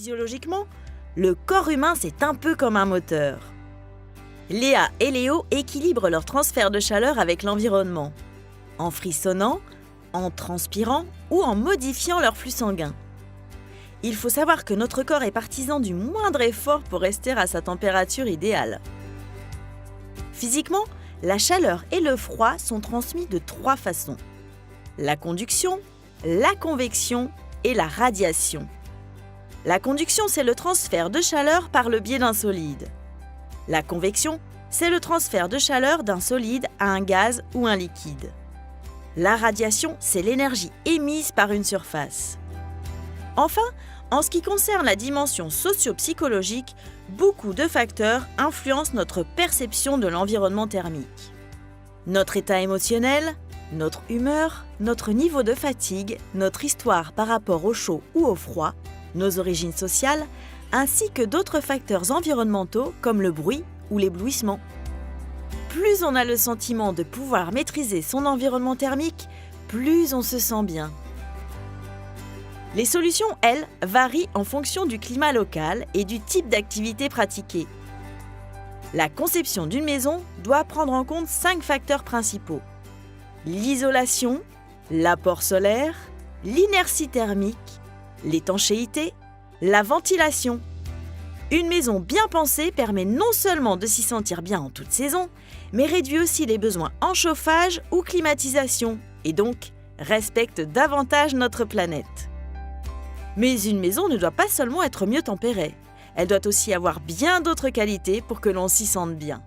Physiologiquement, le corps humain, c'est un peu comme un moteur. Léa et Léo équilibrent leur transfert de chaleur avec l'environnement, en frissonnant, en transpirant ou en modifiant leur flux sanguin. Il faut savoir que notre corps est partisan du moindre effort pour rester à sa température idéale. Physiquement, la chaleur et le froid sont transmis de 3 façons. La conduction, la convection et la radiation. La conduction, c'est le transfert de chaleur par le biais d'un solide. La convection, c'est le transfert de chaleur d'un solide à un gaz ou un liquide. La radiation, c'est l'énergie émise par une surface. Enfin, en ce qui concerne la dimension socio-psychologique, beaucoup de facteurs influencent notre perception de l'environnement thermique. Notre état émotionnel, notre humeur, notre niveau de fatigue, notre histoire par rapport au chaud ou au froid, nos origines sociales, ainsi que d'autres facteurs environnementaux comme le bruit ou l'éblouissement. Plus on a le sentiment de pouvoir maîtriser son environnement thermique, plus on se sent bien. Les solutions, elles, varient en fonction du climat local et du type d'activité pratiquée. La conception d'une maison doit prendre en compte 5 facteurs principaux. L'isolation, l'apport solaire, l'inertie thermique, l'étanchéité, la ventilation. Une maison bien pensée permet non seulement de s'y sentir bien en toute saison, mais réduit aussi les besoins en chauffage ou climatisation, et donc respecte davantage notre planète. Mais une maison ne doit pas seulement être mieux tempérée, elle doit aussi avoir bien d'autres qualités pour que l'on s'y sente bien.